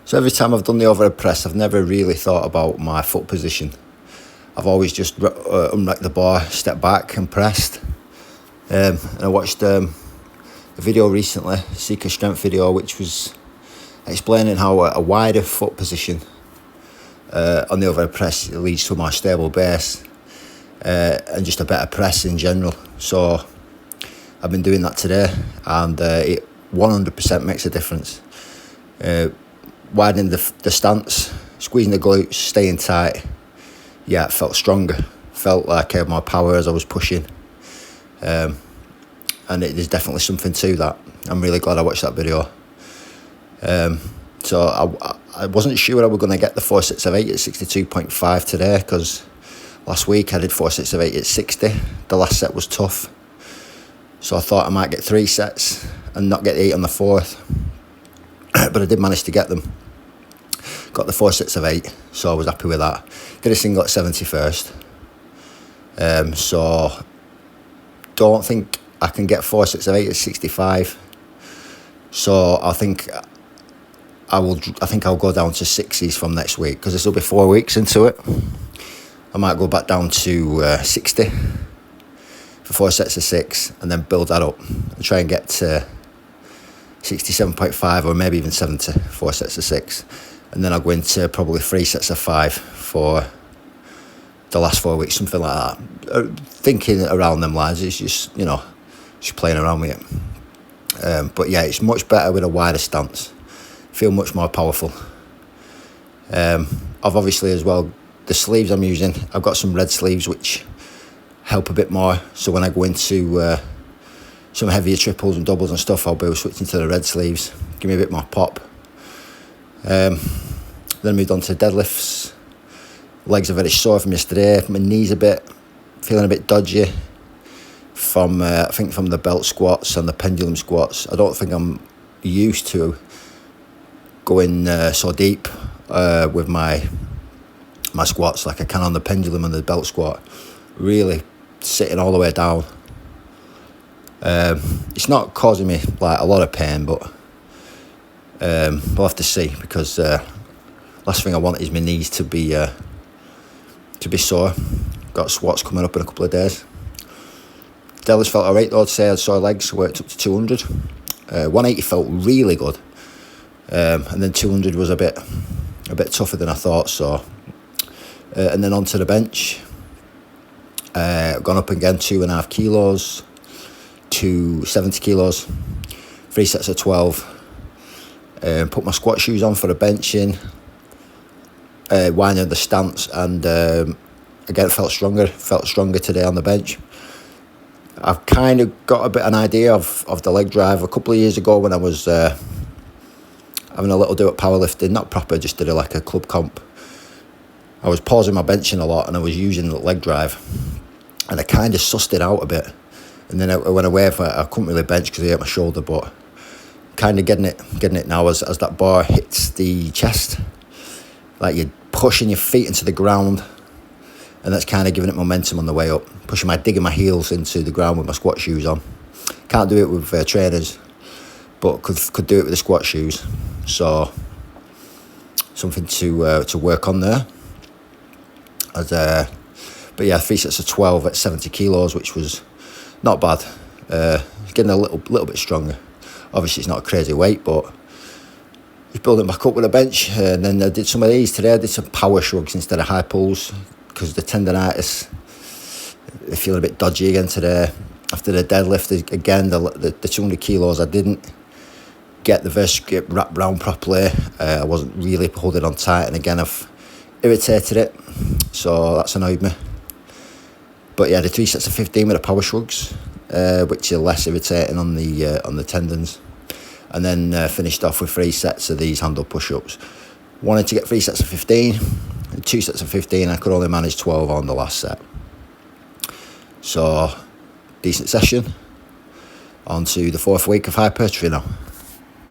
So every time I've done the overhead press, I've never really thought about my foot position. I've always just unracked the bar, stepped back and pressed. And I watched a video recently, Seeker Strength video, which was explaining how a wider foot position on the overhead press leads to a more stable base and just a better press in general. So I've been doing that today, and it 100% makes a difference. Widening the stance, squeezing the glutes, staying tight. Yeah, it felt stronger. Felt like I had more power as I was pushing. And there's definitely something to that. I'm really glad I watched that video. So I wasn't sure I was going to get the 4 sets of 8 at 62.5 today, because last week I did 4 sets of 8 at 60. The last set was tough. So I thought I might get 3 sets and not get the 8 on the 4th. But I did manage to get them. Got the 4 sets of 8, so I was happy with that. Did a single at 70 first. So don't think I can get 4 sets of 8 at 65. So I think I'll go down to 60s from next week, because this will be 4 weeks into it. I might go back down to 60 for 4 sets of 6, and then build that up and try and get to 67.5 or maybe even 70, 4 sets of 6. And then I'll go into probably 3 sets of 5 for the last 4 weeks, something like that. Thinking around them lines, it's just, just playing around with it. But yeah, it's much better with a wider stance. Feel much more powerful. I've obviously as well, the sleeves I'm using, I've got some red sleeves which help a bit more. So when I go into some heavier triples and doubles and stuff, I'll be switching to the red sleeves. Give me a bit more pop. Then I moved on to deadlifts. Legs are very sore from yesterday. My knees feeling a bit dodgy from I think from the belt squats and the pendulum squats. I don't think I'm used to going so deep with my squats like I can on the pendulum and the belt squat. Really sitting all the way down. It's not causing me like a lot of pain, but we'll have to see, because last thing I want is my knees to be sore. Got squats coming up in a couple of days. Deadlifts felt alright though today. I had sore legs, worked up to 200. 180 felt really good, and then 200 was a bit tougher than I thought. So, and then onto the bench. Gone up again 2.5 kilos to 70 kilos. 3 sets of 12. Put my squat shoes on for the benching. Winding the stance, and again felt stronger today on the bench. I've kind of got a bit of an idea of the leg drive. A couple of years ago when I was having a little do at powerlifting, not proper, just did like a club comp, I was pausing my benching a lot and I was using the leg drive, and I kind of sussed it out a bit. And then I went away, I couldn't really bench because I hurt my shoulder, but kind of getting it now as that bar hits the chest, like you're pushing your feet into the ground, and that's kind of giving it momentum on the way up. Digging my heels into the ground with my squat shoes on. Can't do it with trainers, but could do it with the squat shoes. So something to work on there. But yeah, 3 sets of 12 at 70 kilos, which was not bad. Getting a little bit stronger. Obviously, it's not a crazy weight, but just building back up with a bench. And then I did some of these today. I did some power shrugs instead of high pulls, because the tendonitis, they're feeling a bit dodgy again today. After the deadlift, again, the 200 kilos, I didn't get the versus grip wrapped round properly. I wasn't really holding on tight, and again, I've irritated it, so that's annoyed me. But yeah, the 3 sets of 15 with the power shrugs, which are less irritating on the tendons, and then finished off with 3 sets of these handle push-ups. Wanted to get 3 sets of 15, 2 sets of 15. I could only manage 12 on the last set. So decent session. On to the 4th week of hypertrophy now.